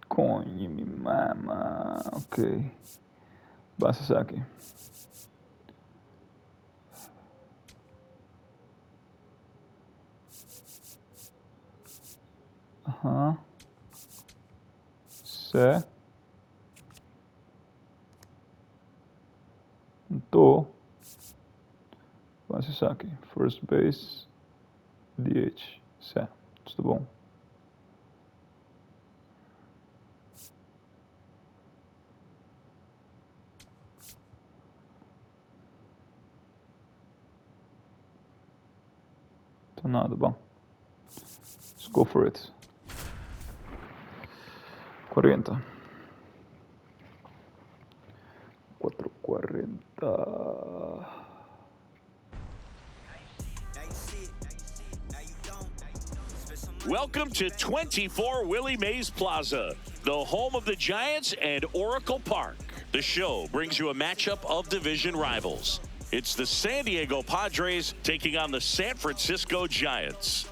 Coño, mi mamá. Ok. Base saque. Ajá. C. Tô. Base saque. First base. DH. C. Tudo bom. Tá nada, bom. Let's go for it. 40. 440. Welcome to 24 Willie Mays Plaza, the home of the Giants and Oracle Park. The show brings you a matchup of division rivals. It's the San Diego Padres taking on the San Francisco Giants.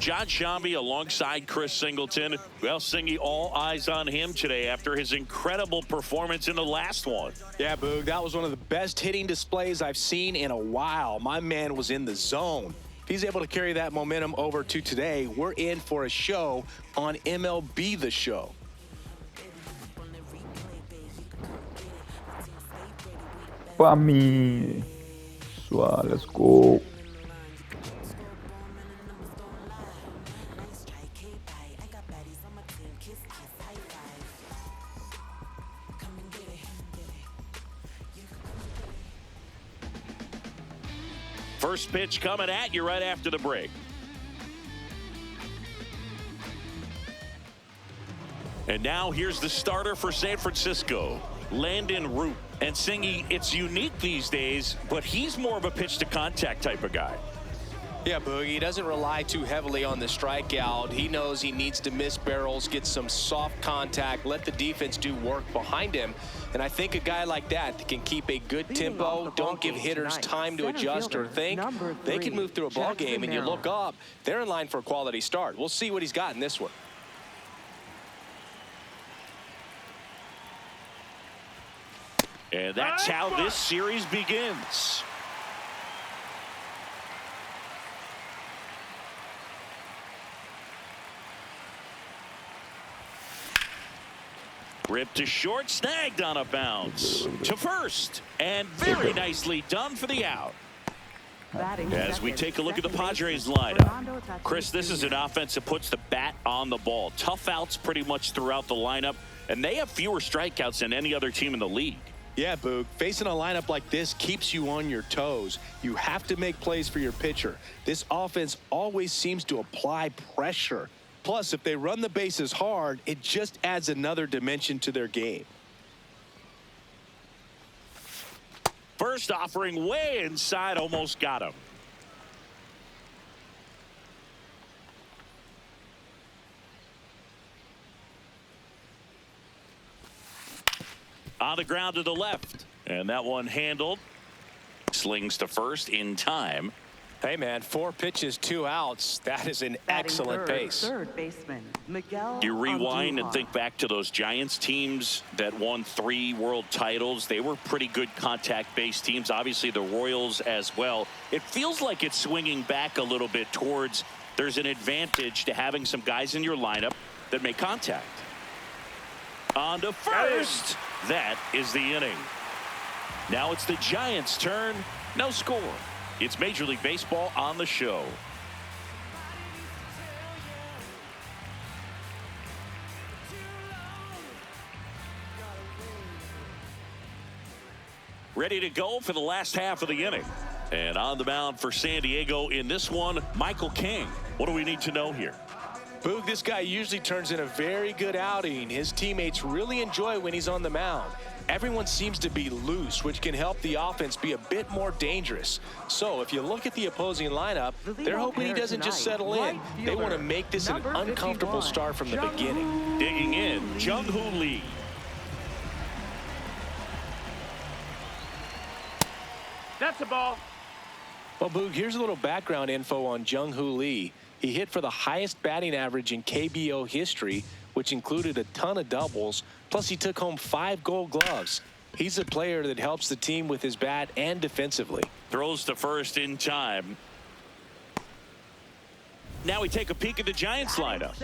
John Shambi alongside Chris Singleton. Well, Singy, all eyes on him today after his incredible performance in the last one. Yeah, Boog, that was one of the best hitting displays I've seen in a while. My man was in the zone. If he's able to carry that momentum over to today, we're in for a show on MLB The Show. Pra mim. Suave, let's go. First pitch coming at you right after the break. And now here's the starter for San Francisco, Landon Root. And Singy, it's unique these days, but he's more of a pitch-to-contact type of guy. Yeah, Boog, he doesn't rely too heavily on the strikeout. He knows he needs to miss barrels, get some soft contact, let the defense do work behind him. And I think a guy like that can keep a good tempo, don't give hitters time to adjust or think. They can move through a ball game, and you look up, they're in line for a quality start. We'll see what he's got in this one. And that's how this series begins. Ripped to short, snagged on a bounce. To first, and very nicely done for the out. As we take a look at the Padres lineup. Chris, this is an offense that puts the bat on the ball. Tough outs pretty much throughout the lineup, and they have fewer strikeouts than any other team in the league. Yeah, Boog, facing a lineup like this keeps you on your toes. You have to make plays for your pitcher. This offense always seems to apply pressure. Plus, if they run the bases hard, it just adds another dimension to their game. First offering way inside, almost got him. On the ground to the left, and that one handled. Slings to first in time. Hey, man, 4 pitches, 2 outs. That is an excellent pace. Third baseman, Miguel. You rewind and think back to those Giants teams that won 3 world titles. They were pretty good contact-based teams. Obviously, the Royals as well. It feels like it's swinging back a little bit towards there's an advantage to having some guys in your lineup that make contact. On to first. That is the inning. Now it's the Giants' turn. No score. It's Major League Baseball on the show. Ready to go for the last half of the inning. And on the mound for San Diego in this one, Michael King. What do we need to know here? Boog, this guy usually turns in a very good outing. His teammates really enjoy when he's on the mound. Everyone seems to be loose, which can help the offense be a bit more dangerous. So if you look at the opposing lineup, they're hoping he doesn't just settle in. They want to make this an uncomfortable start from the beginning. Digging in, Jung-Hoo Lee. That's a ball. Well, Boog, here's a little background info on Jung-Hoo Lee. He hit for the highest batting average in KBO history, which included a ton of doubles, plus he took home 5 gold gloves. He's a player that helps the team with his bat and defensively. Throws to first in time. Now we take a peek at the Giants lineup.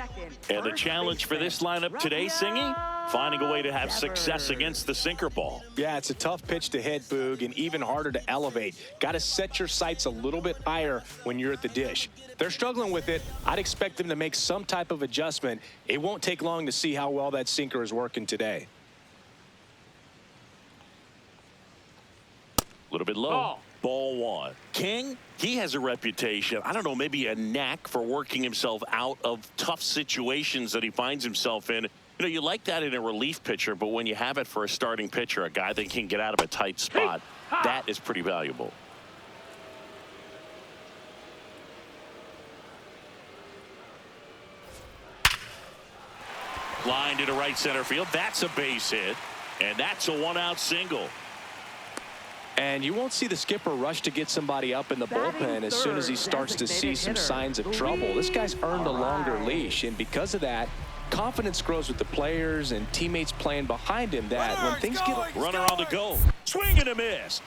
And the challenge for this lineup today, Singy, finding a way to have success against the sinker ball. Yeah, it's a tough pitch to hit, Boog, and even harder to elevate. Got to set your sights a little bit higher when you're at the dish. They're struggling with it. I'd expect them to make some type of adjustment. It won't take long to see how well that sinker is working today. A little bit low. Ball 1. King, he has a reputation, I don't know, maybe a knack for working himself out of tough situations that he finds himself in. You know, you like that in a relief pitcher, but when you have it for a starting pitcher, a guy that can get out of a tight spot, that is pretty valuable. Line to right center field. That's a base hit, and that's a 1-out single. And you won't see the skipper rush to get somebody up in the bullpen as soon as he starts to see some signs of trouble. This guy's earned a longer leash, and because of that, confidence grows with the players and teammates playing behind him that when things get... Runner on the go. Swing and a miss.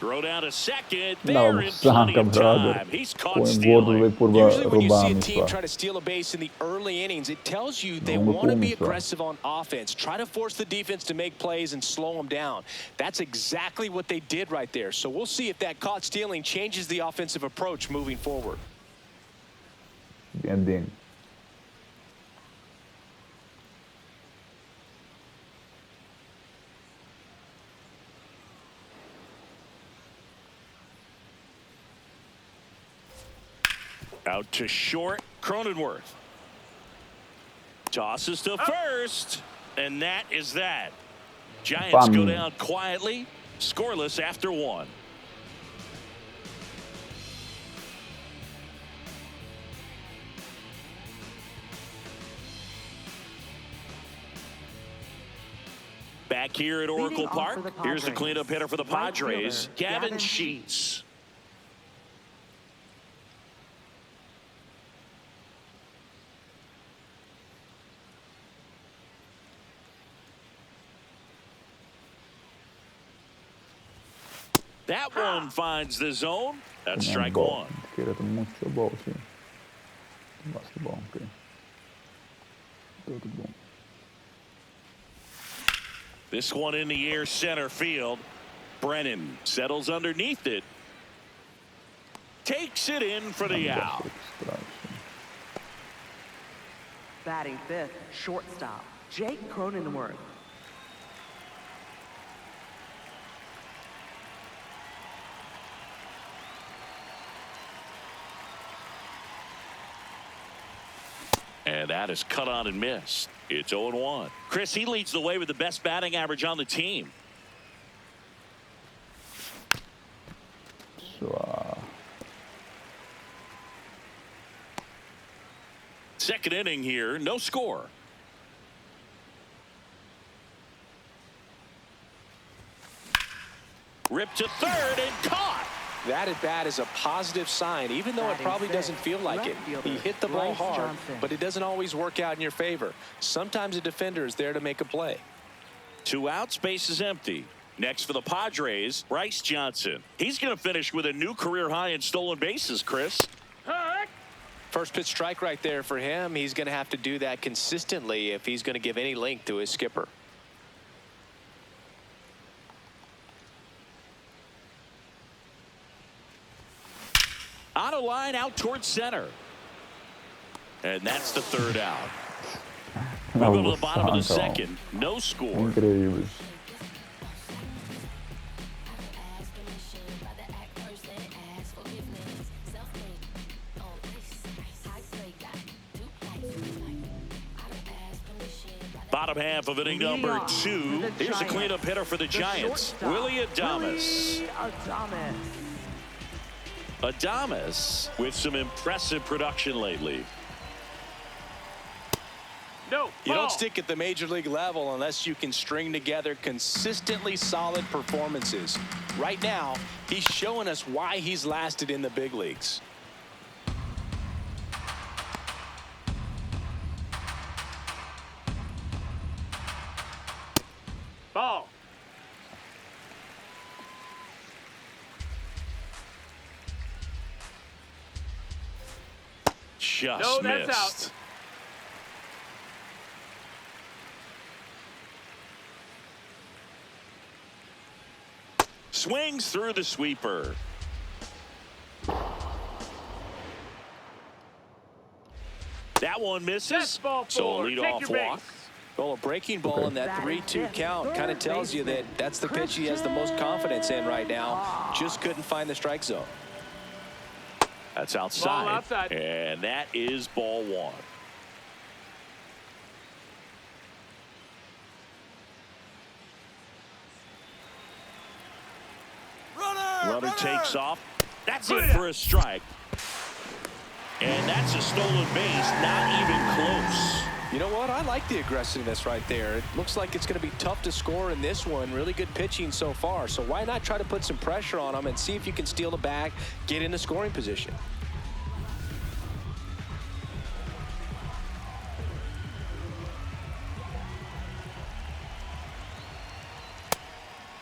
Throw down to second. Andava There in Sanka, plenty of brother. time. He's Ko caught je stealing. Gordon kurva Usually when you see a rubami team sva. try to steal a base in the early innings, it tells you they Onda want to be kumi sva. aggressive on offense. Try to force the defense to make plays and slow them down. That's exactly what they did right there. So we'll see if that caught stealing changes the offensive approach moving forward. Ending. Out to short. Cronenworth tosses to first, and that is that. Giants go down quietly, scoreless after 1. Back here at Oracle Park, here's the cleanup hitter for the Padres, Gavin Sheets. That one finds the zone. That's strike 1. Kirjoitan mucho ball, sí. Basketball, okay. Boom. This one in the air center field. Brennan settles underneath it. Takes it in for the out. Batting 5th, shortstop, Jake Cronenworth. And that is cut on and missed. It's 0-1. Chris, he leads the way with the best batting average on the team. Second inning here, no score. Ripped to third and caught. That at bat is a positive sign, even though it probably doesn't feel like it. He hit the ball hard, but it doesn't always work out in your favor. Sometimes a defender is there to make a play. 2 outs, base is empty. Next for the Padres, Bryce Johnson. He's going to finish with a new career high in stolen bases, Chris. First pitch strike right there for him. He's going to have to do that consistently if he's going to give any length to his skipper. On a line out towards center. And that's the 3rd out. We'll go to the bottom of the 2nd. No score. Incrível. Bottom half of inning number 2. Here's the cleanup hitter for the Giants, Willie Adames. Adames with some impressive production lately. No. You Ball. don't stick at the major league level unless you can string together consistently solid performances. Right now, he's showing us why he's lasted in the big leagues. Ball. Just No, that's missed. out. Swings through the sweeper. That one misses. That's ball So a four. Take leadoff your walk. base. Well, a breaking ball in that 3-2 count kind of tells you that that's the pitch he has the most confidence in right now. Just couldn't find the strike zone. That's outside. Ball outside. And that is ball one. Runner takes off. That's it for a strike. And that's a stolen base, not even close. You know what? I like the aggressiveness right there. It looks like it's going to be tough to score in this one. Really good pitching so far. So why not try to put some pressure on him and see if you can steal the bag, get into scoring position.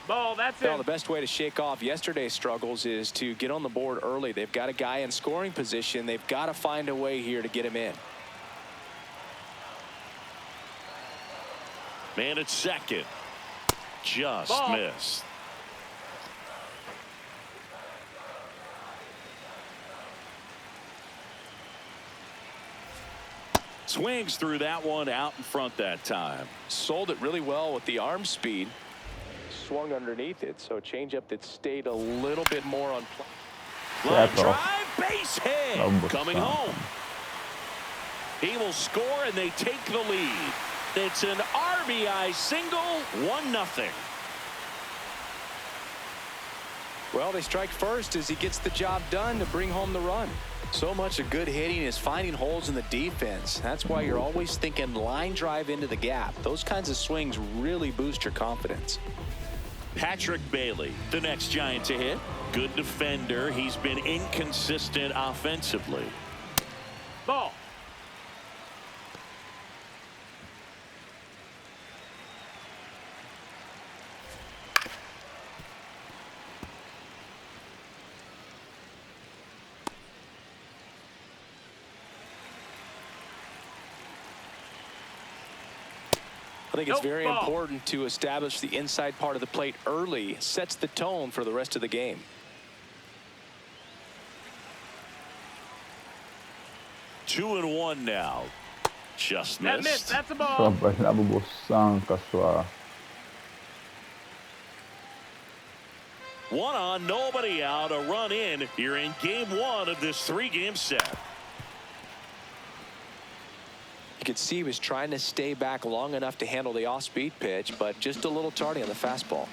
Ball, that's Well, it. the best way to shake off yesterday's struggles is to get on the board early. They've got a guy in scoring position. They've got to find a way here to get him in. Man at second. Just Ball. missed. Swings through that one out in front that time. Sold it really well with the arm speed. Swung underneath it, so a changeup that stayed a little bit more on play. Line That's all. drive, base hit. Number Coming five. home. He will score and they take the lead. It's an RBI single, 1-0. Well, they strike first as he gets the job done to bring home the run. So much of good hitting is finding holes in the defense. That's why you're always thinking line drive into the gap. Those kinds of swings really boost your confidence. Patrick Bailey, the next Giant to hit. Good defender. He's been inconsistent offensively. Ball. I think it's Nope, very ball. important to establish the inside part of the plate early. Sets the tone for the rest of the game. Two and one now. Just That missed. missed. That's a ball. Só vai bubuçando com a sua. One on, nobody out, a run in. You're in game one of this 3-game set. You could see he was trying to stay back long enough to handle the off-speed pitch, but just a little tardy on the fastball.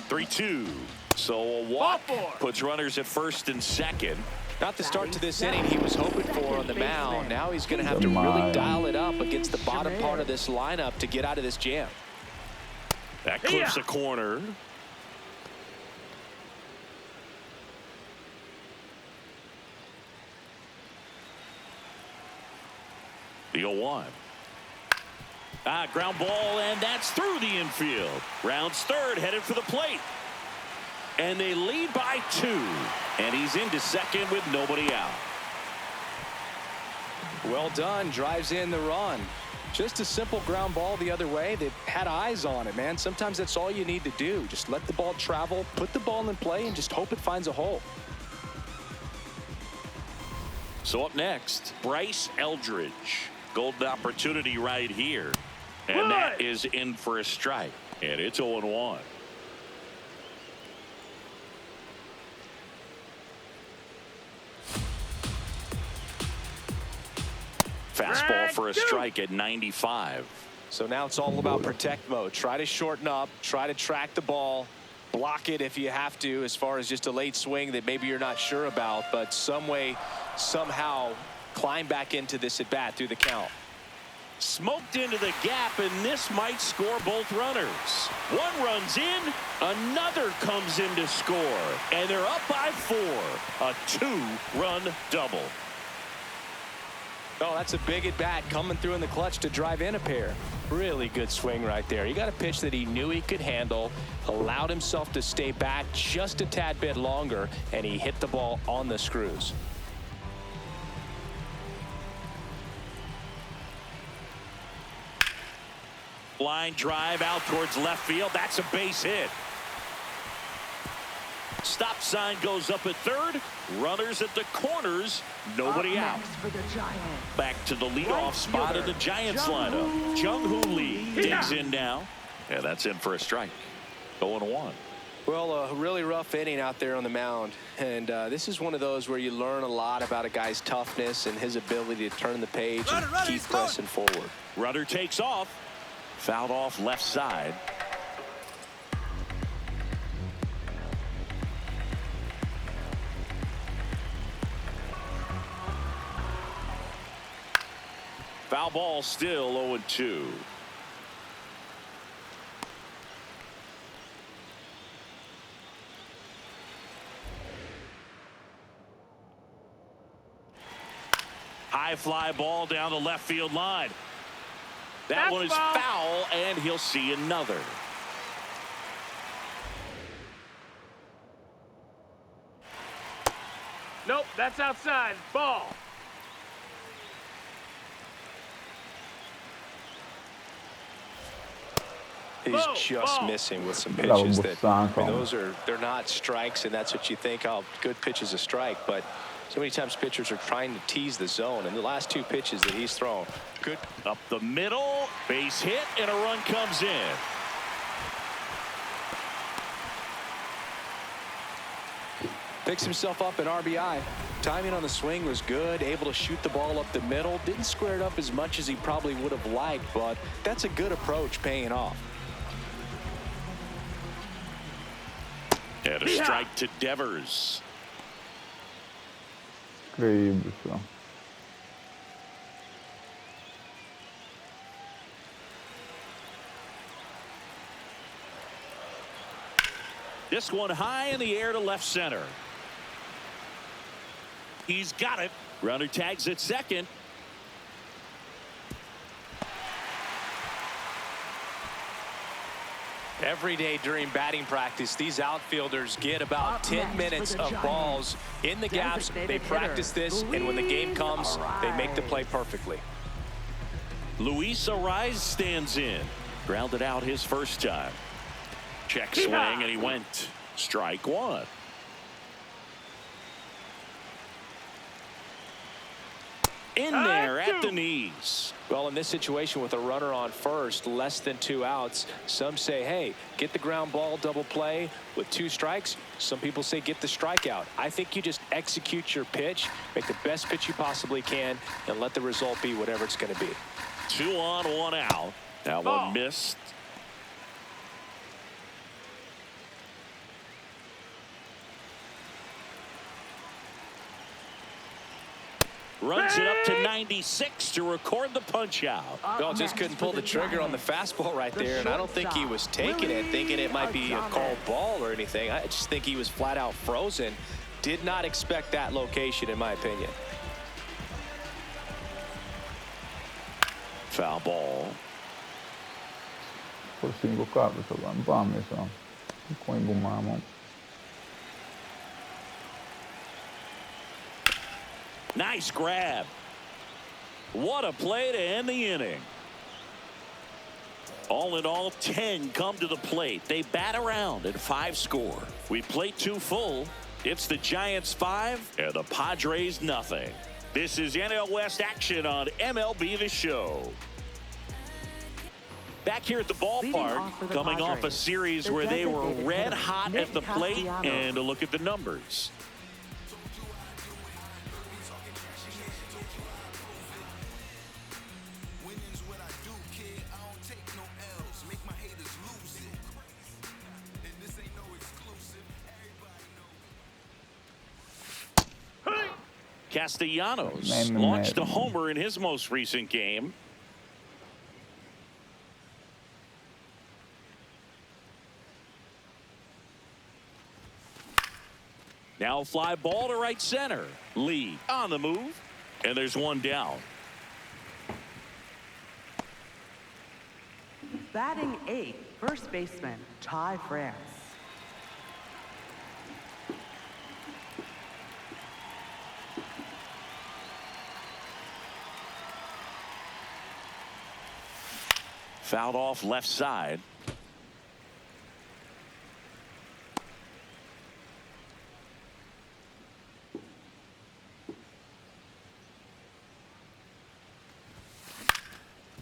3-2. So a walk Ball four. puts runners at first and second. Not the start to this inning he was hoping for on the mound. Now he's going to have to really dial it up against the bottom part of this lineup to get out of this jam. That clips the corner. The 0-1. Ground ball, and that's through the infield. Rounds third, headed for the plate. And they lead by 2. And he's into second with nobody out. Well done. Drives in the run. Just a simple ground ball the other way. They've had eyes on it, man. Sometimes that's all you need to do. Just let the ball travel, put the ball in play, and just hope it finds a hole. So up next, Bryce Eldridge. Golden opportunity right here. And that is in for a strike. And it's 0-1. Fastball for a strike at 95. So now it's all about protect mode. Try to shorten up, try to track the ball, block it if you have to, as far as just a late swing that maybe you're not sure about, but some way, somehow climb back into this at bat through the count. Smoked into the gap, and this might score both runners. One runs in, another comes in to score, and they're up by 4. A 2-run double. Oh, that's a big at bat coming through in the clutch to drive in a pair. Really good swing right there. He got a pitch that he knew he could handle, allowed himself to stay back just a tad bit longer, and he hit the ball on the screws. Line drive out towards left field. That's a base hit. Stop sign goes up at third. Runners at the corners. Nobody out. For the Giants. Back to the leadoff spot of the Giants lineup. Jung-Hoo Lee digs in now. Yeah, that's in for a strike. 0-1. Well, a really rough inning out there on the mound. And this is one of those where you learn a lot about a guy's toughness and his ability to turn the page and keep pressing forward. Runner takes off. Fouled off left side. Foul ball, still 0-2. High fly ball down the left field line. That one is foul, and he'll see another. Nope, that's outside. Ball. He's just missing with some Bravo, pitches that, Boston. I mean, they're not strikes, and that's what you think, oh, good pitch is a strike, but so many times pitchers are trying to tease the zone, and the last 2 pitches that he's thrown. Good. Up the middle, base hit, and a run comes in. Picks himself up an RBI. Timing on the swing was good, able to shoot the ball up the middle. Didn't square it up as much as he probably would have liked, but that's a good approach paying off. And a strike to Devers. Incrível, pessoal. This one high in the air to left center. He's got it. Runner tags at second. Every day during batting practice, these outfielders get about 10 minutes of balls in the gaps. They practice this, and when the game comes, they make the play perfectly. Luis Ariz stands in. Grounded out his first time. Check swing, and he went. Strike 1. In there at the knees. Well, in this situation with a runner on first, less than 2 outs, some say, hey, get the ground ball double play with 2 strikes. Some people say get the strikeout. I think you just execute your pitch, make the best pitch you possibly can, and let the result be whatever it's going to be. 2 on, 1 out. That one missed. Runs it up to 96 to record the punch out. Well, just couldn't pull the trigger on the fastball right there, and I don't think he was taking it, thinking it might be a called ball or anything. I just think he was flat out frozen. Did not expect that location, in my opinion. Foul ball. Por 5 cabos jogando. Vamos, pessoal. Com embumar a mão. Nice grab. What a play to end the inning. All in all, 10 come to the plate. They bat around and 5 score. We play 2 full. It's the Giants 5 and the Padres nothing. This is NL West action on MLB The Show. Back here at the ballpark, coming off a series where they were red hot at the plate, and a look at the numbers. Castellanos launched a homer in his most recent game. Now fly ball to right center. Lee on the move. And there's one down. Batting 8th, first baseman, Ty France. Fouled off left side.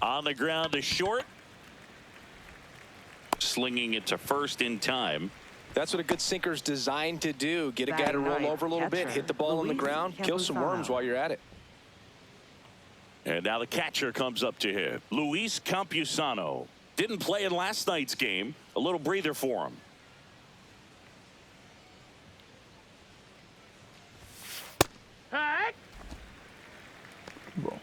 On the ground to short. Slinging it to first in time. That's what a good sinker's designed to do. Get a guy to roll over a little bit, hit the ball on the ground, kill some worms while you're at it. And now the catcher comes up to hit. Luis Campusano. Didn't play in last night's game. A little breather for him. Hey! Bom.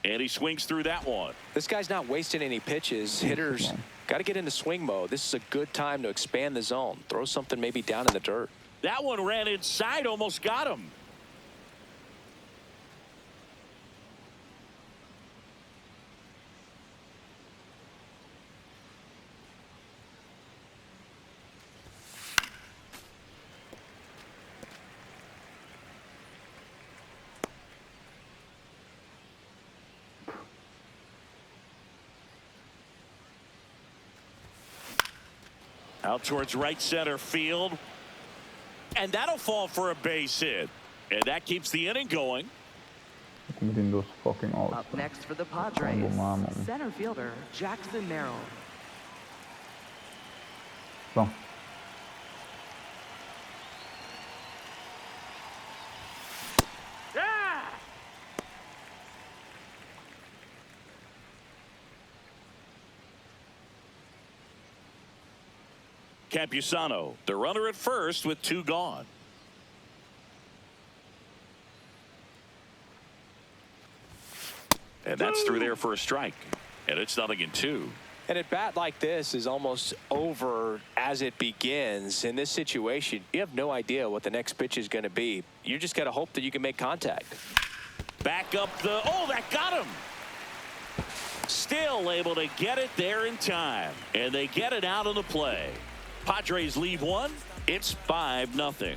And he swings through that one. This guy's not wasting any pitches. Hitters got to get into swing mode. This is a good time to expand the zone. Throw something maybe down in the dirt. That one ran inside, almost got him. Out towards right center field. And that'll fall for a base hit. And that keeps the inning going. Meeting those fucking all. Up next for the Padres, center fielder, Jackson Merrill. Bom. Yeah! Campusano, the runner at first with two gone. And that's through there for a strike. And it's 0-2. And at bat like this is almost over as it begins. In this situation, you have no idea what the next pitch is going to be. You just got to hope that you can make contact. Back up the, oh, that got him. Still able to get it there in time. And they get it out of the play. Padres lead one. It's 5-0.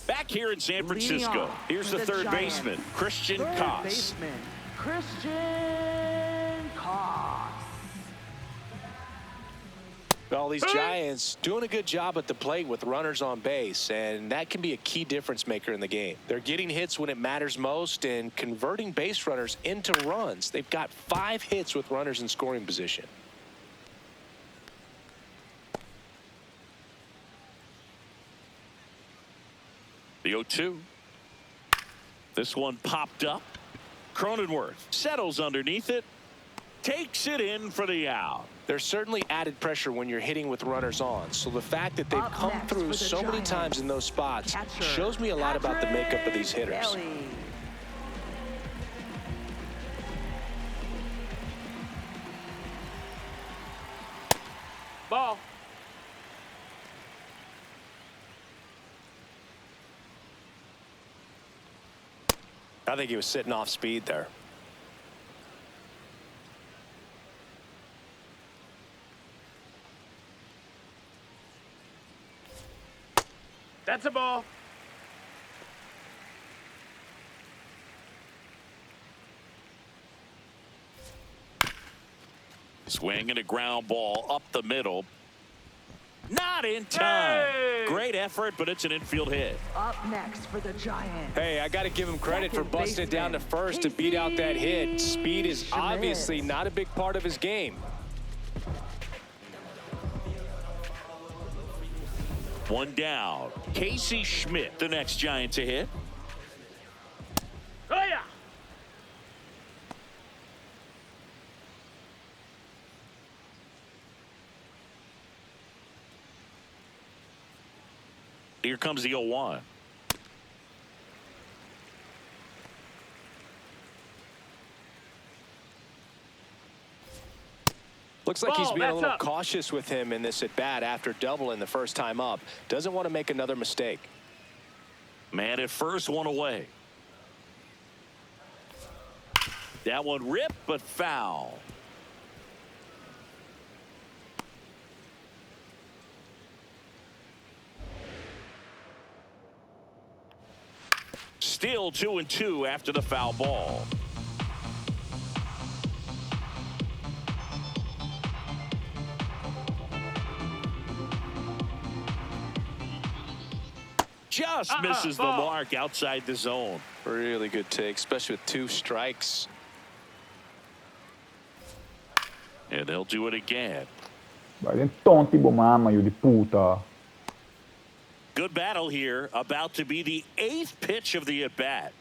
Back here in San Francisco, here's the third baseman, Christian Koss. Christian Koss. Well, these Giants doing a good job at the plate with runners on base, and that can be a key difference maker in the game. They're getting hits when it matters most and converting base runners into runs. They've got 5 hits with runners in scoring position. The 0-2. This one popped up. Cronenworth settles underneath it. Takes it in for the out. There's certainly added pressure when you're hitting with runners on. So the fact that they've come through so many times in those spots shows me a lot about the makeup of these hitters. Ball. I think he was sitting off speed there. That's a ball. Swing and a ground ball up the middle. Not in time. Hey! Great effort, but it's an infield hit. Up next for the Giants. Hey, I got to give him credit for busting it down to first to beat out that hit. Speed is obviously not a big part of his game. One down. Casey Schmidt, the next Giant to hit. Oh, yeah. Here comes the 0-1. Looks like he's Ball, being a that's little up. cautious with him in this at bat after doubling the first time up. Doesn't want to make another mistake. Man at first, one away. That one ripped, but foul. Still 2-2 after the foul ball. Just misses the ball. mark outside the zone. Really good take, especially with 2 strikes. And they'll do it again. Vai dentro, tipo mamma, di puta. Good battle here. About to be the 8th pitch of the at-bat.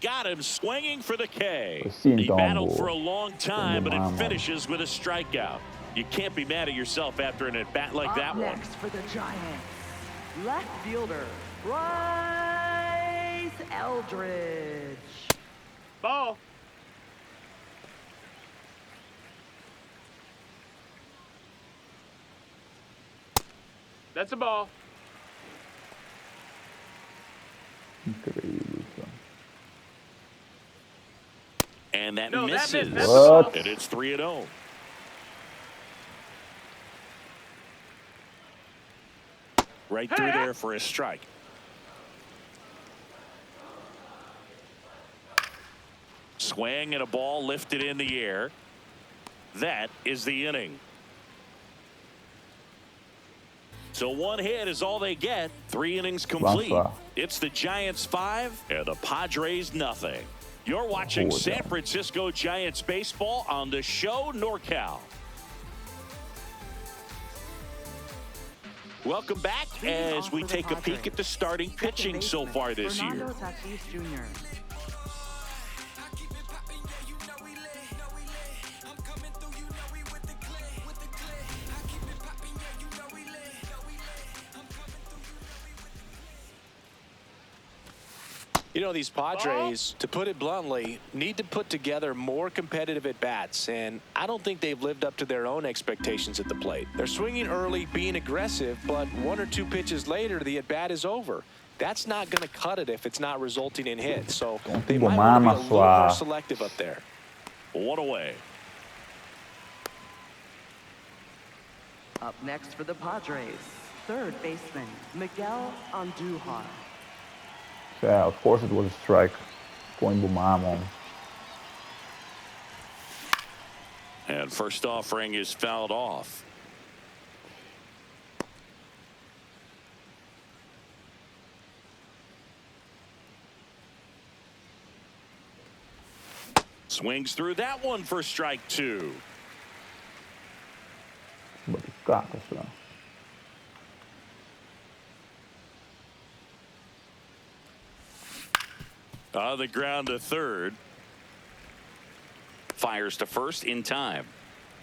Got him swinging for the K. He battled for a long time, but it finishes with a strikeout. You can't be mad at yourself after an at-bat like that one. Next for the Giants, left fielder Bryce Eldridge. Ball. That's a ball. Incredibile. And that No, that misses. missed. That's a ball. And it's 3-0. Right through there for a strike. Swing and a ball lifted in the air. That is the inning. So 1 hit is all they get. 3 innings complete. It's the Giants 5 and the Padres nothing. You're watching San Francisco Giants baseball on the show NorCal. Welcome back as we take a peek at the starting pitching so far this year. Fernando Tatis Jr. You know, these Padres, to put it bluntly, need to put together more competitive at-bats, and I don't think they've lived up to their own expectations at the plate. They're swinging early, being aggressive, but 1 or 2 pitches later, the at-bat is over. That's not going to cut it if it's not resulting in hits, so they might want to be a little more selective up there. 1 away. Up next for the Padres, third baseman Miguel Andujar. Yeah, of course it was a strike. Põe Bumamon. And first offering is fouled off. Swings through that one for strike 2. Batucata, só. On the ground to third. Fires to first in time.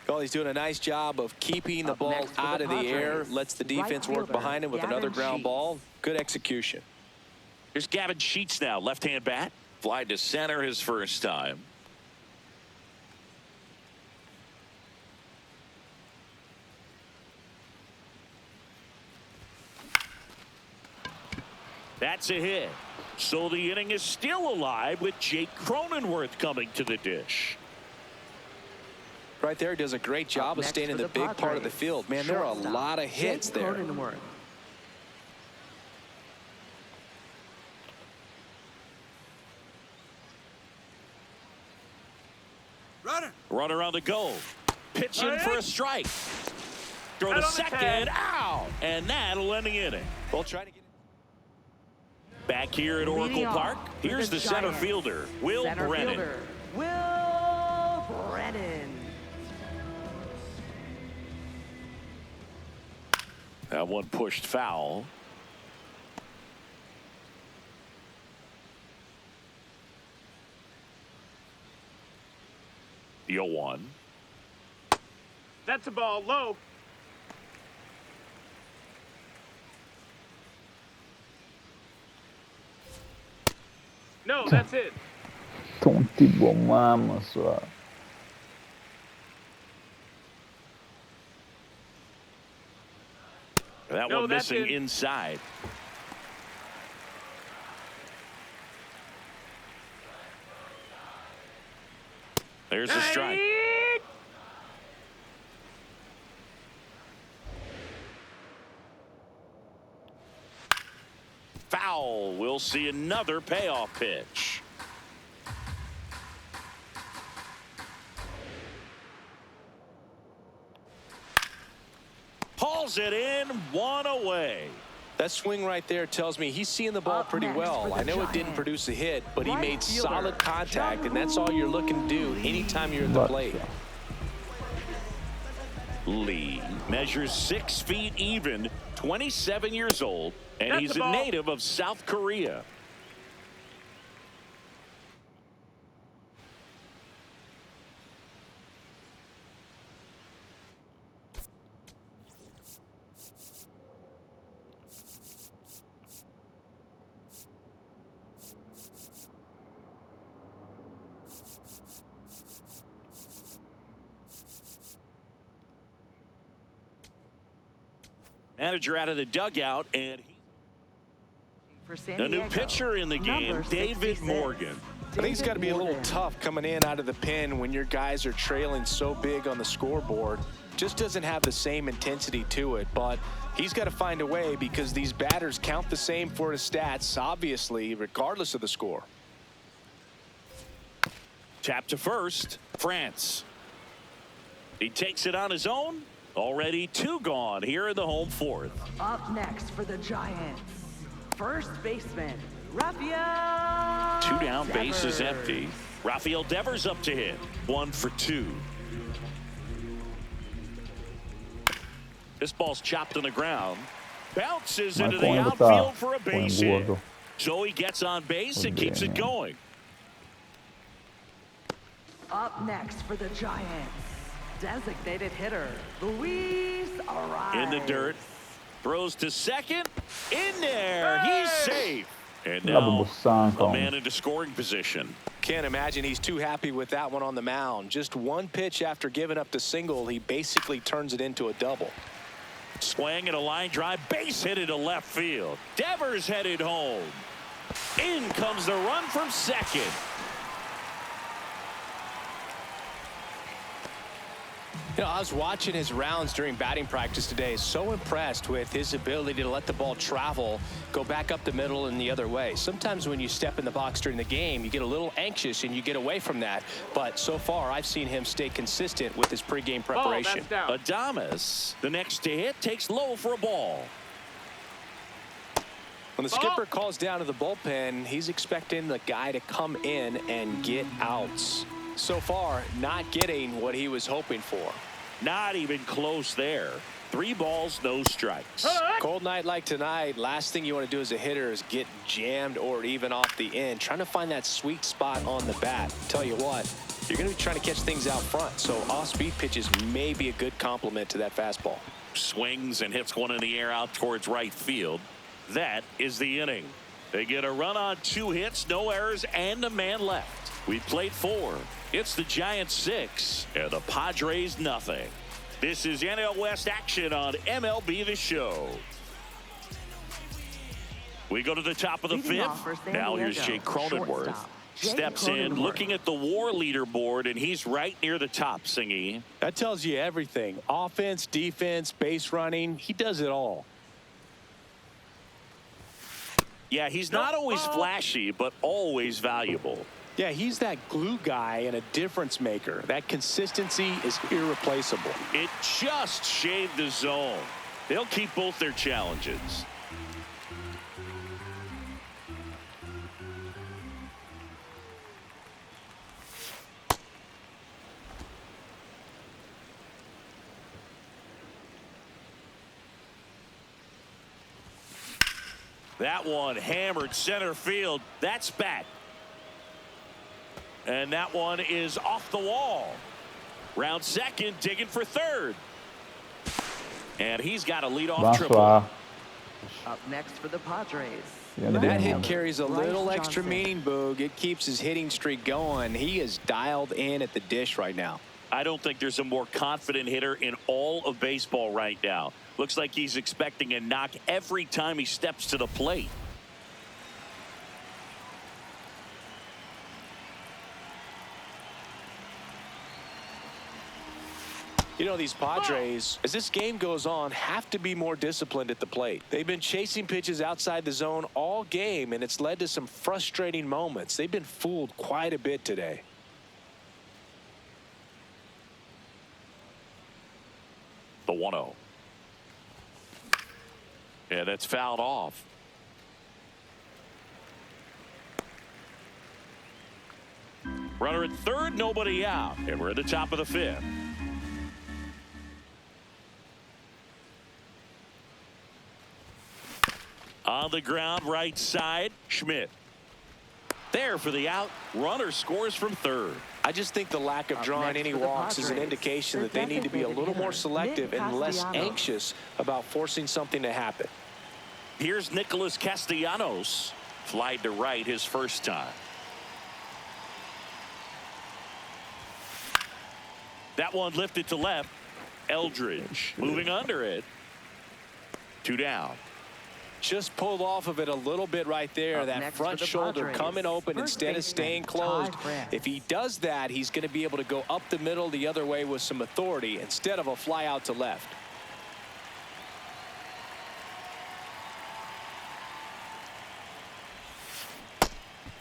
Well, he's doing a nice job of keeping the ball out of the air. Lets the defense work behind him with another ground ball. Good execution. Here's Gavin Sheets now. Left-hand bat. Fly to center his first time. That's a hit. So the inning is still alive with Jake Cronenworth coming to the dish. Right there, does a great job of staying in the big part of the field. Man, there are a lot of hits there. Runner on the go. Pitching for a strike. Throw to second. Out. And that'll end the inning. We'll try to get back here at Oracle Park. Here's the center fielder, Will Brennan. Will Brennan. That one pushed foul. The 0-1. That's a ball low. No, that's it. Tonti mama sua. That No, one that's missing it. inside. There's a strike. Foul. We'll see another payoff pitch. Hauls it in, one away. That swing right there tells me he's seeing the ball pretty well. I know it didn't produce a hit, but he made solid contact, and that's all you're looking to do anytime you're at the plate. Lee measures 6 feet even, 27 years old, and he's a native of South Korea. Manager out of the dugout, and a new pitcher in the game, David Morgan. I think it's got to be a little tough coming in out of the pen when your guys are trailing so big on the scoreboard. Just doesn't have the same intensity to it, but he's got to find a way because these batters count the same for his stats, obviously, regardless of the score. Tap to first, France. He takes it on his own. Already 2 gone here in the home 4th. Up next for the Giants, first baseman, Rafael. 2 down, base is empty. Rafael Devers up to hit. 1 for 2. This ball's chopped on the ground. Bounces into the outfield for a base hit. So he gets on base and keeps it going. Up next for the Giants, designated hitter, Luis Arias. In the dirt. Throws to second. In there. He's safe. And now a man into scoring position. Can't imagine he's too happy with that one on the mound. Just one pitch after giving up the single, he basically turns it into a double. Swing and a line drive. Base hit into left field. Devers headed home. In comes the run from second. You know, I was watching his rounds during batting practice today. So impressed with his ability to let the ball travel, go back up the middle and the other way. Sometimes when you step in the box during the game, you get a little anxious and you get away from that. But so far, I've seen him stay consistent with his pregame preparation. Adames, the next to hit, takes low for a ball. When the skipper calls down to the bullpen, he's expecting the guy to come in and get outs. So far, not getting what he was hoping for. Not even close there. 3 balls, no strikes. Cold night like tonight, last thing you want to do as a hitter is get jammed or even off the end. Trying to find that sweet spot on the bat. Tell you what, you're going to be trying to catch things out front, so off-speed pitches may be a good complement to that fastball. Swings and hits one in the air out towards right field. That is the inning. They get a run on 2 hits, no errors, and a man left. We played 4. It's the Giants 6 and the Padres nothing. This is NL West action on MLB The Show. We go to the top of the 5th. Now here's Jake Cronenworth. Steps in looking at the WAR leaderboard, and he's right near the top, Singy. That tells you everything. Offense, defense, base running. He does it all. Yeah, he's not always flashy, but always valuable. Yeah, he's that glue guy and a difference maker. That consistency is irreplaceable. It just shaved the zone. They'll keep both their challenges. That one hammered center field. That's back. And that one is off the wall. Round second, digging for third. And he's got a leadoff triple. Up next for the Padres, And that hit Right. carries a little Bryce extra Johnson. meaning, Boog. It keeps his hitting streak going. He is dialed in at the dish right now. I don't think there's a more confident hitter in all of baseball right now. Looks like he's expecting a knock every time he steps to the plate. You know, these Padres, as this game goes on, have to be more disciplined at the plate. They've been chasing pitches outside the zone all game, and it's led to some frustrating moments. They've been fooled quite a bit today. The 1-0. Yeah, that's fouled off. Runner at third, nobody out. And we're at the top of the fifth. On the ground, right side, Schmidt. There for the out. Runner scores from third. I just think the lack of Up drawing next any for the walks is an Padres, indication the that they need to be a designated little more hitter, selective Nick and less Castellanos. anxious about forcing something to happen. Here's Nicholas Castellanos. Flied to right his first time. That one lifted to left. Eldridge moving under it. 2 down. Just pulled off of it a little bit right there. Up That next front for the shoulder Padres, coming open first instead of baseman, staying closed. Ty France. If he does that, he's going to be able to go up the middle the other way with some authority instead of a fly out to left.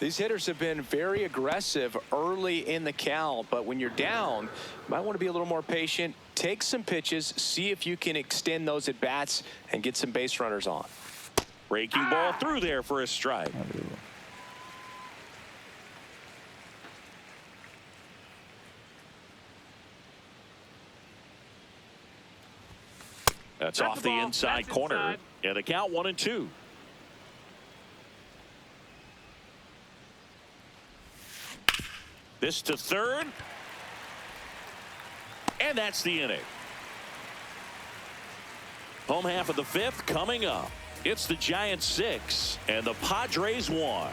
These hitters have been very aggressive early in the count, but when you're down, you might want to be a little more patient. Take some pitches, see if you can extend those at bats and get some base runners on. Breaking ball through there for a strike. That's off the inside corner. Yeah, the count 1-2. This to third. And that's the inning. Home half of the fifth coming up. It's the Giants 6 and the Padres 1.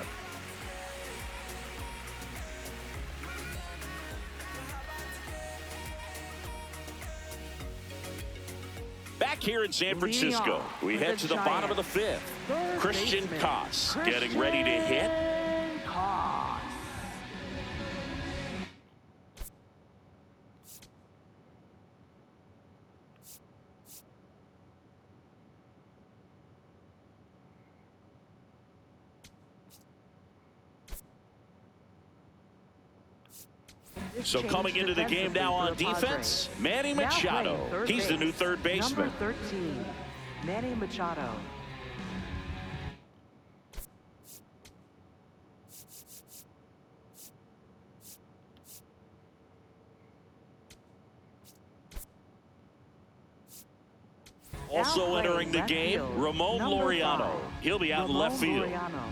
Back here in San Francisco, we head to the bottom of the fifth. Christian Koss getting ready to hit. Koss. So coming into the game now on defense, Manny Machado. He's the new third baseman. Number 13, Manny Machado. Also Now entering the playing game, left field, Ramon number Laureano. 5, He'll be out in left Ramon field. Laureano.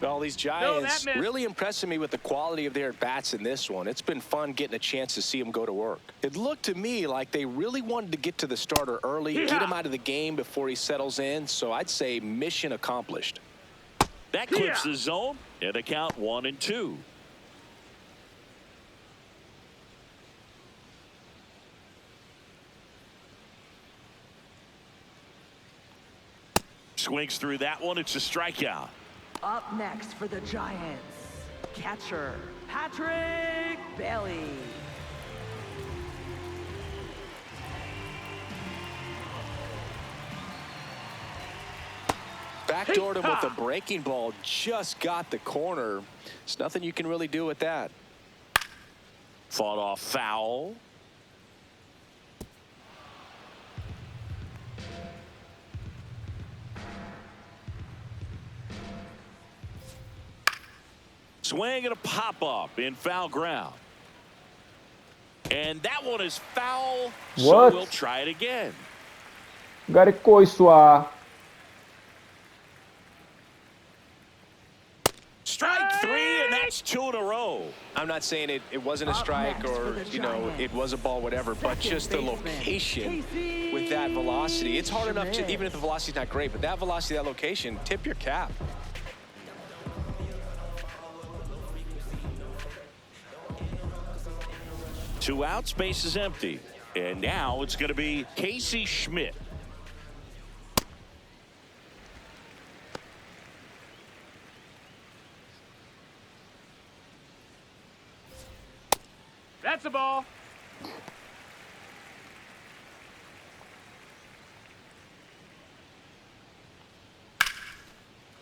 Well, these Giants really impressing me with the quality of their at-bats in this one. It's been fun getting a chance to see them go to work. It looked to me like they really wanted to get to the starter early, get him out of the game before he settles in, so I'd say mission accomplished. That clips the zone, and the count 1-2. Swings through that one. It's a strikeout. Up next for the Giants, catcher Patrick Bailey. Backdoored him with a breaking ball, just got the corner. There's nothing you can really do with that. Fought off foul. Swing and a pop-up in foul ground. And that one is foul, so What? we'll try it again. Garicou isso. Strike 3, and that That's 2 in a row. I'm not saying it wasn't a strike or, you know, it was a ball, whatever, but just the location with that velocity. It's hard enough to, even if the velocity's not great, but that velocity, that location, tip your cap. Two outs, base is empty. And now it's going to be Casey Schmidt. That's a ball.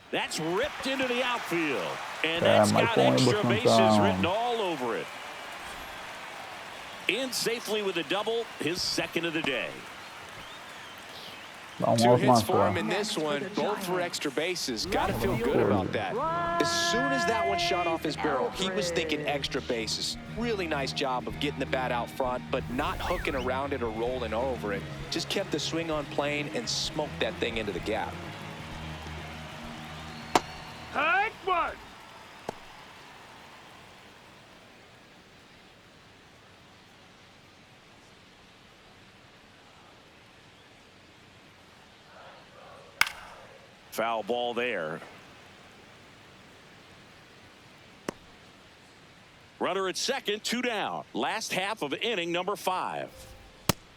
That's ripped into the outfield. And that's got extra bases written all over it. In safely with a double, his second of the day. 2 hits for him in this one, both for extra bases. Got to feel good about that. As soon as that one shot off his barrel, he was thinking extra bases. Really nice job of getting the bat out front, but not hooking around it or rolling over it. Just kept the swing on plane and smoked that thing into the gap. Hike one. Foul ball there. Runner at second, 2 down. Last half of inning number 5.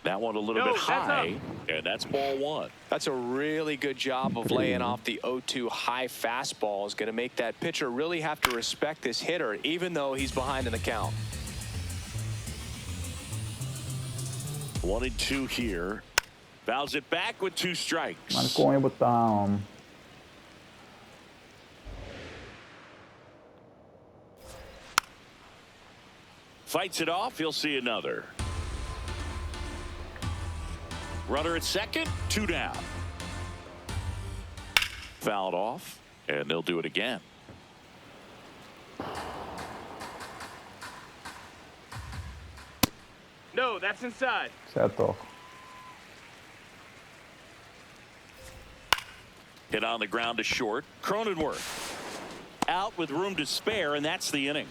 That one a little bit high, and that's ball 1. That's a really good job of laying off the 0-2 high fastball. Is going to make that pitcher really have to respect this hitter, even though he's behind in the count. 1-2 here. Fouls it back with 2 strikes. Marcou um botão. Fights it off. He'll see another. Runner at second, 2 down. Fouled off, and they'll do it again. No, that's inside. Certo. Hit on the ground to short. Cronenworth out with room to spare, and that's the inning.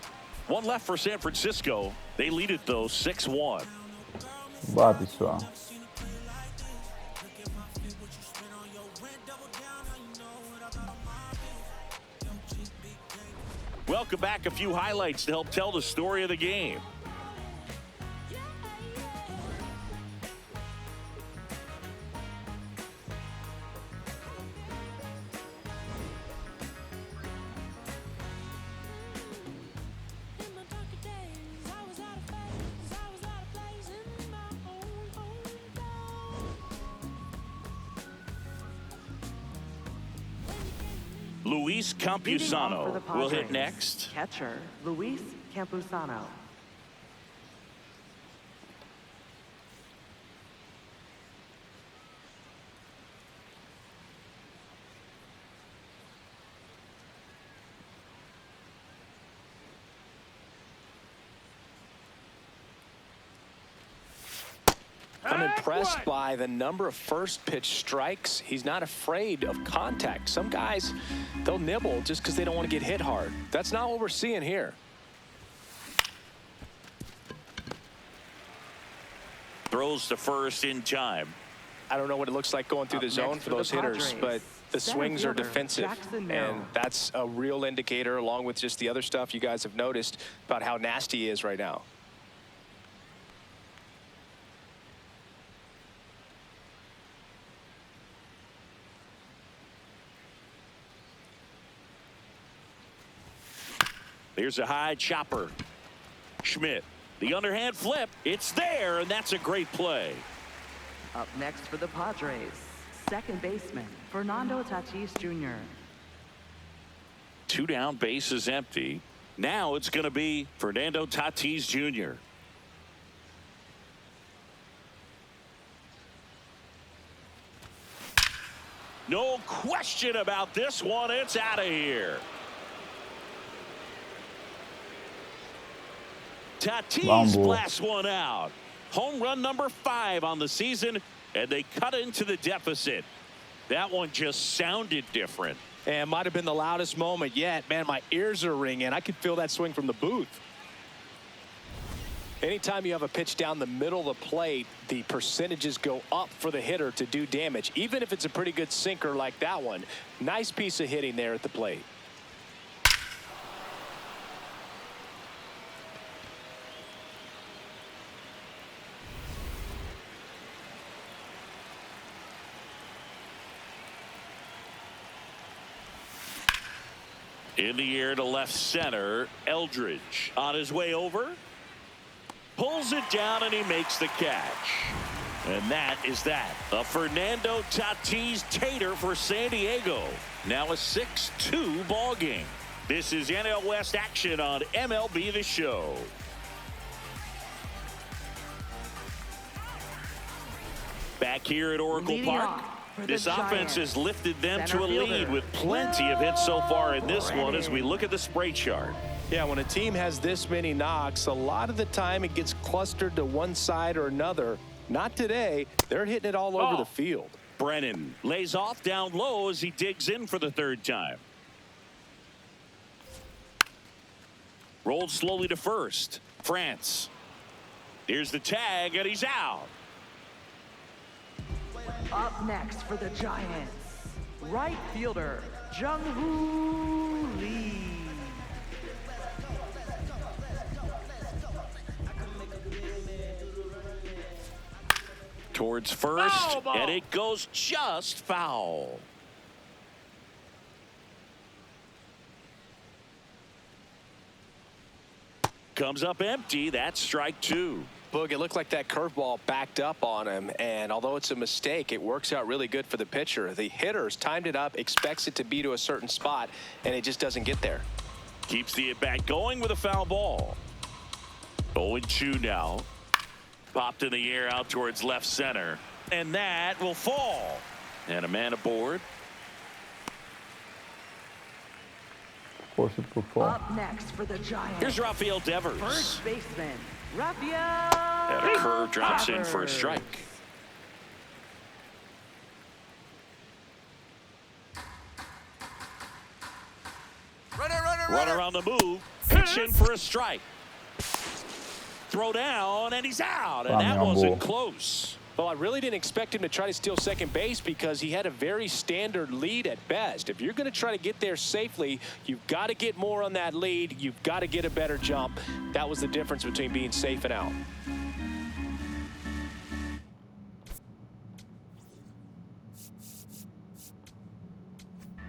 1 left for San Francisco. They lead it, though, 6-1. Bate só. Welcome back. A few highlights to help tell the story of the game. Luis Campusano will hit next. Catcher, Luis Campusano. I'm impressed by the number of first pitch strikes. He's not afraid of contact. Some guys, they'll nibble just because they don't want to get hit hard. That's not what we're seeing here. Throws to first in time. I don't know what it looks like going through the zone for those hitters, but the swings are defensive, and that's a real indicator, along with just the other stuff you guys have noticed about how nasty he is right now. Here's a high chopper. Schmidt, the underhand flip. It's there, and that's a great play. Up next for the Padres, second baseman, Fernando Tatis Jr. 2 down, base is empty. Now it's going to be Fernando Tatis Jr. No question about this one. It's out of here. Tatis blasts one out. Home run number 5 on the season, and they cut into the deficit. That one just sounded different. And might have been the loudest moment yet. Man, my ears are ringing. I could feel that swing from the booth. Anytime you have a pitch down the middle of the plate, the percentages go up for the hitter to do damage, even if it's a pretty good sinker like that one. Nice piece of hitting there at the plate. In the air to left center, Eldridge on his way over. Pulls it down and he makes the catch. And that is that. A Fernando Tatis Tater for San Diego. Now a 6-2 ball game. This is NL West action on MLB The Show. Back here at Oracle Leading Park. off for the This offense Giants, has lifted them to a center lead fielder, with plenty of hits so far in this one as we Brennan. look at the spray chart. Yeah, when a team has this many knocks, a lot of the time it gets clustered to one side or another. Not today. They're hitting it all over the field. Brennan lays off down low as he digs in for the third time. Rolled slowly to first. France. Here's the tag and he's out. Up next for the Giants, right fielder, Jung-Hoo Lee. Towards first, Foul ball. and it goes just foul. Comes up empty. That's strike two. Boog, it looked like that curveball backed up on him, and although it's a mistake, it works out really good for the pitcher. The hitter's timed it up, expects it to be to a certain spot, and it just doesn't get there. Keeps the at-bat going with a foul ball. 0-2 now. Popped in the air out towards left center. And that will fall. And a man aboard. Of course it will fall. Up next for the Giants, Here's Rafael Devers. first baseman, And Rafael a curve drops in for a Devers. strike. Runner on the move. Pitch in for a strike. Throw down, and he's out. And that wasn't close. Well, I really didn't expect him to try to steal second base because he had a very standard lead at best. If you're going to try to get there safely, you've got to get more on that lead. You've got to get a better jump. That was the difference between being safe and out.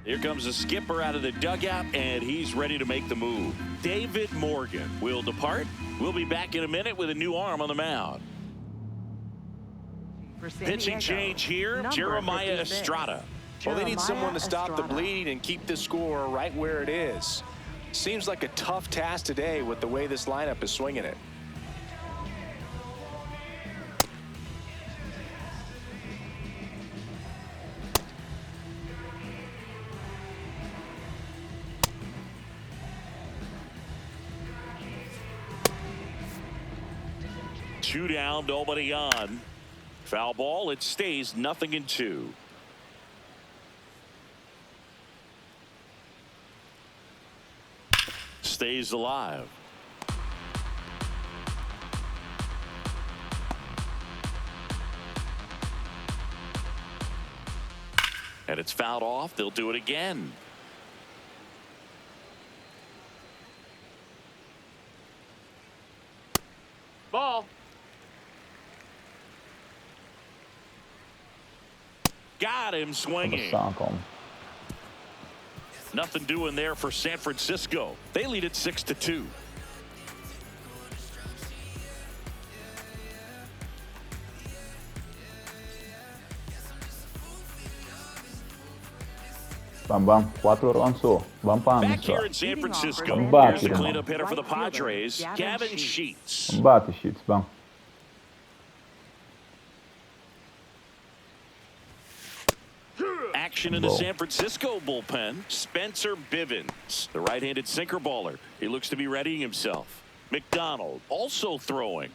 Here comes the skipper out of the dugout, and he's ready to make the move. David Morgan will depart. We'll be back in a minute with a new arm on the mound. For San Pitching Diego, change here, number Jeremiah 56. Estrada. Well, they need someone to stop the Estrada. bleed and keep the score right where it is. Seems like a tough task today with the way this lineup is swinging it. Two down, nobody on. Foul ball, it stays 0-2. Stays alive. And it's fouled off. They'll do it again. Ball. Got him swinging. Sankom. Nothing doing there for San Francisco. They lead it 6-2. Bam, 4 avançou. Vamos para Back here só. in San Francisco. Vamos Here's the bater, cleanup hitter for the Right fielder, Padres, Gavin Gavin Sheets. Sheets. Vamos bate, Cheats, vamos. Action in the Whoa. San Francisco bullpen. Spencer Bivens, the right-handed sinker baller. He looks to be readying himself. McDonald also throwing.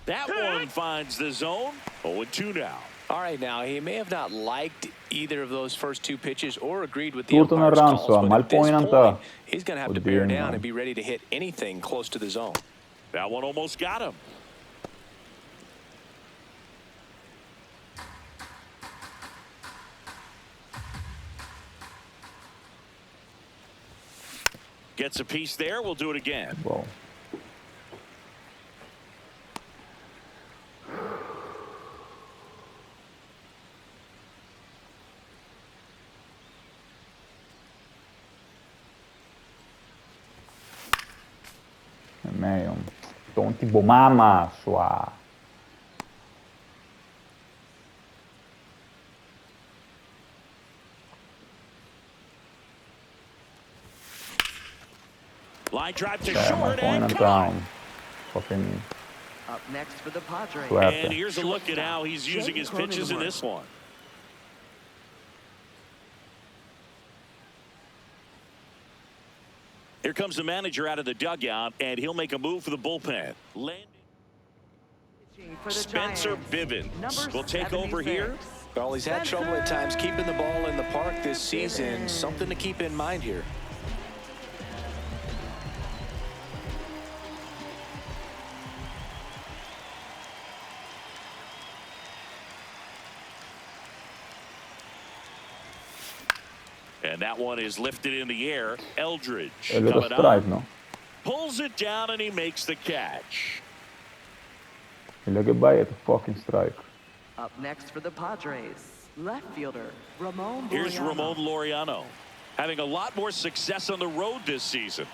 That one finds the zone. 0-2 now. All right, now he may have not liked either of those first two pitches or agreed with the Turton umpire's calls, Ransoa, but mal at this poinanta. point, he's going to have to bear Oddio, down no. and be ready to hit anything close to the zone. That one almost got him. Gets a piece there. We'll do it again. Wow. Meglio. Tonti bomama sua. Line drive to Mal short and caught. poinanta. Fucking Up next for the Padres. And here's a look at how he's using his pitches in this one. Here comes the manager out of the dugout, and he'll make a move for the bullpen. For the Spencer Giants, Bivens number will take over here. 76. Well, he's had trouble at times keeping the ball in the park this season. Something to keep in mind here. And that one is lifted in the air. Eldridge è lo coming strike, up. no? Pulls it down, and he makes the catch. Il che vai è a fucking strike. Up next for the Padres, left fielder Ramon. Here's Laureano. Ramon Laureano, having a lot more success on the road this season.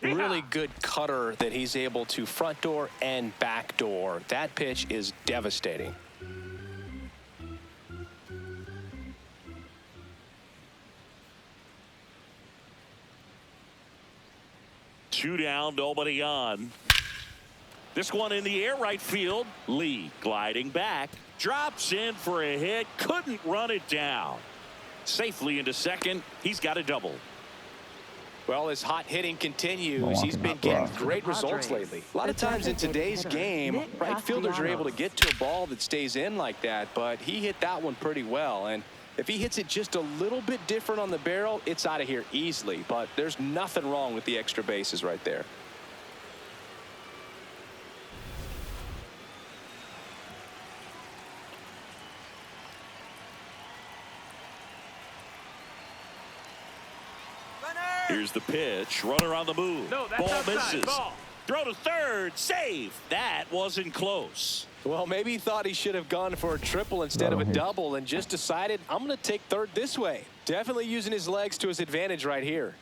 Really good cutter that he's able to front door and back door. That pitch is devastating. Two down, nobody on. This one in the air, right field. Lee gliding back, drops in for a hit, couldn't run it down. Safely into second. He's got a double. Well, his hot hitting continues. He's been getting great results lately. A lot of times in today's game, right fielders are able to get to a ball that stays in like that, but he hit that one pretty well. And if he hits it just a little bit different on the barrel, it's out of here easily. But there's nothing wrong with the extra bases right there. Here's the pitch. Runner on the move. No, that's ball outside. misses. Ball. Throw to third. Save. That wasn't close. Well, maybe he thought he should have gone for a triple instead of a double and just decided, I'm going to take third this way. Definitely using his legs to his advantage right here.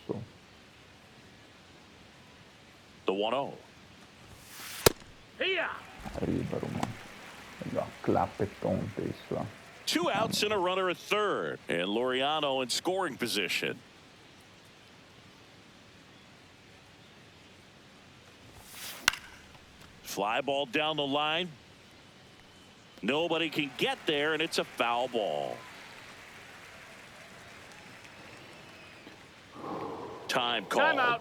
So. The 1-0. Here. Arriva Roma. Ja, klappetonte isla. 2 outs and a runner at third. And Laureano in scoring position. Fly ball down the line. Nobody can get there, and it's a foul ball. Time call. Timeout.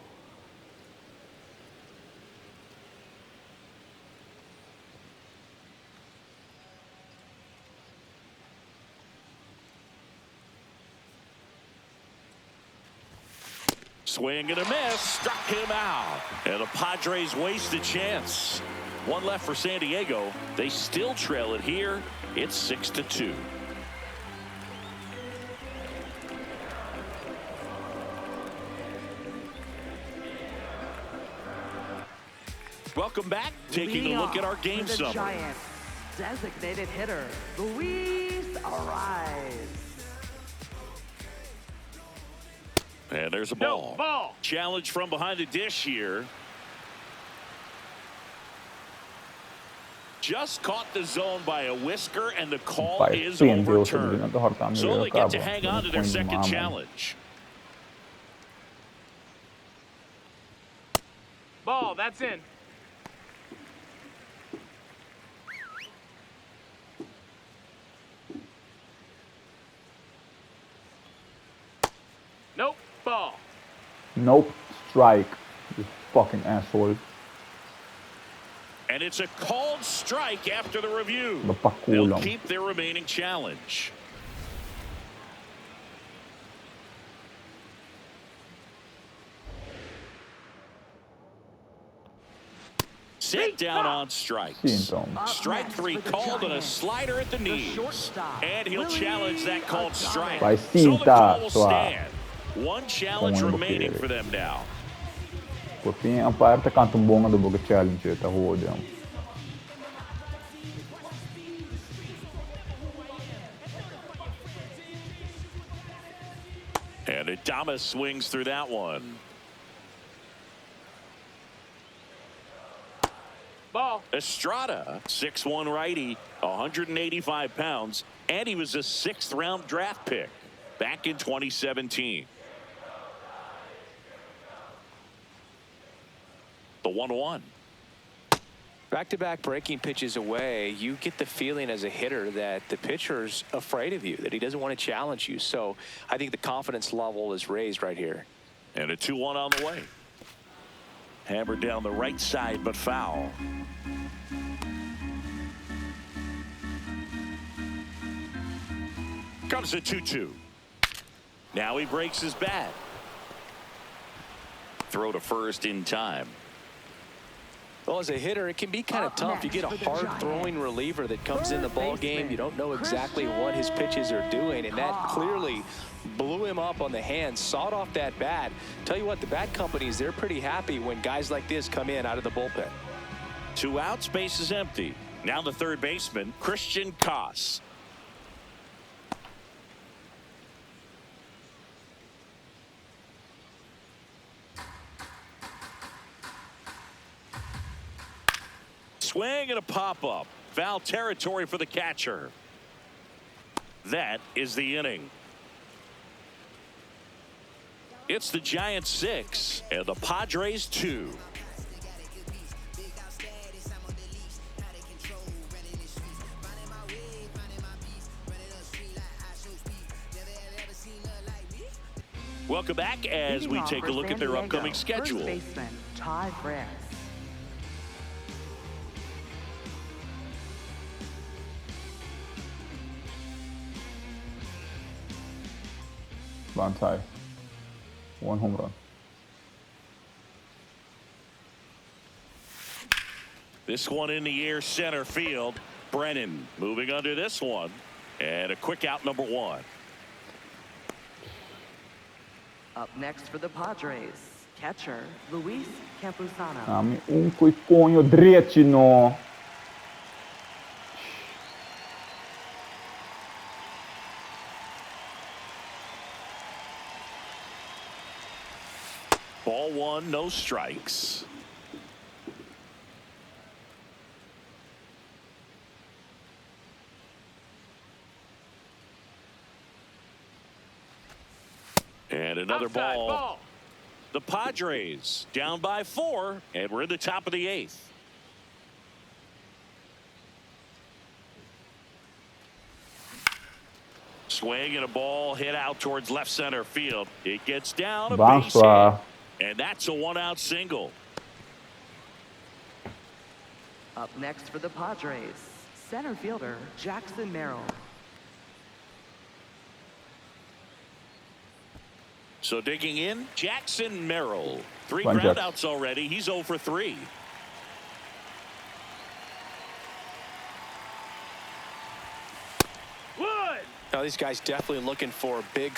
Swing and a miss, struck him out. And the Padres waste a chance. One left for San Diego. They still trail it here. It's 6-2. Welcome back. Taking a look at our game for the summary. Giants, designated hitter Luis Ariz. And there's a No, ball. ball. Challenge from behind the dish here. just caught the zone by a whisker, and the call Vai is stendeu se ele overturned. não hartaan So weer they get to acaba. hang on to their Põe second mamo. challenge. Ball, that's in. Nope, ball. Nope, strike. You fucking asshole. And it's a called strike after the review. Bapakulang. They'll keep their remaining challenge. Set down on strikes. Então, Strike three called on a slider at the knees. And he'll challenge that called strike. vai So the call will sua. stand. One challenge Põe remaining porque- for them now. Por fim, a parte canta bom do Boga Challenge, tá rodando. And Adama swings through that one. Ball. Estrada, 6'1" righty, 185 pounds, and he was a 6th round draft pick back in 2017. The 1-1. Back-to-back breaking pitches away, you get the feeling as a hitter that the pitcher's afraid of you, that he doesn't want to challenge you. So I think the confidence level is raised right here. And a 2-1 on the way. Hammered down the right side, but foul. Comes a 2-2. Now he breaks his bat. Throw to first in time. Well, as a hitter, it can be kind of tough. You get a hard-throwing reliever that comes in the ball game. You don't know exactly what his pitches are doing, and that clearly blew him up on the hands, sawed off that bat. Tell you what, the bat companies, they're pretty happy when guys like this come in out of the bullpen. 2 outs, base is empty. Now the third baseman, Christian Koss. Swing and a pop-up. Foul territory for the catcher. That is the inning. It's the Giants 6 and the Padres 2. Welcome back as we take a look at their upcoming schedule. First baseman, Ty France. Bantai. 1 home run. This one in the air, center field. Brennan moving under this one. And a quick out, number 1. Up next for the Padres, catcher Luis Campusano. Dami coño dretino. Ball 1, no strikes. And another Outside, ball. The Padres down by 4, and we're in the top of the 8th. Swing and a ball hit out towards left center field. It gets down a base hit, and that's a 1-out single. Up next for the Padres, center fielder Jackson Merrill. So digging in, Jackson Merrill. 3 One Jack. groundouts already. He's 0 for 3. Wood. Now, these guys definitely looking for big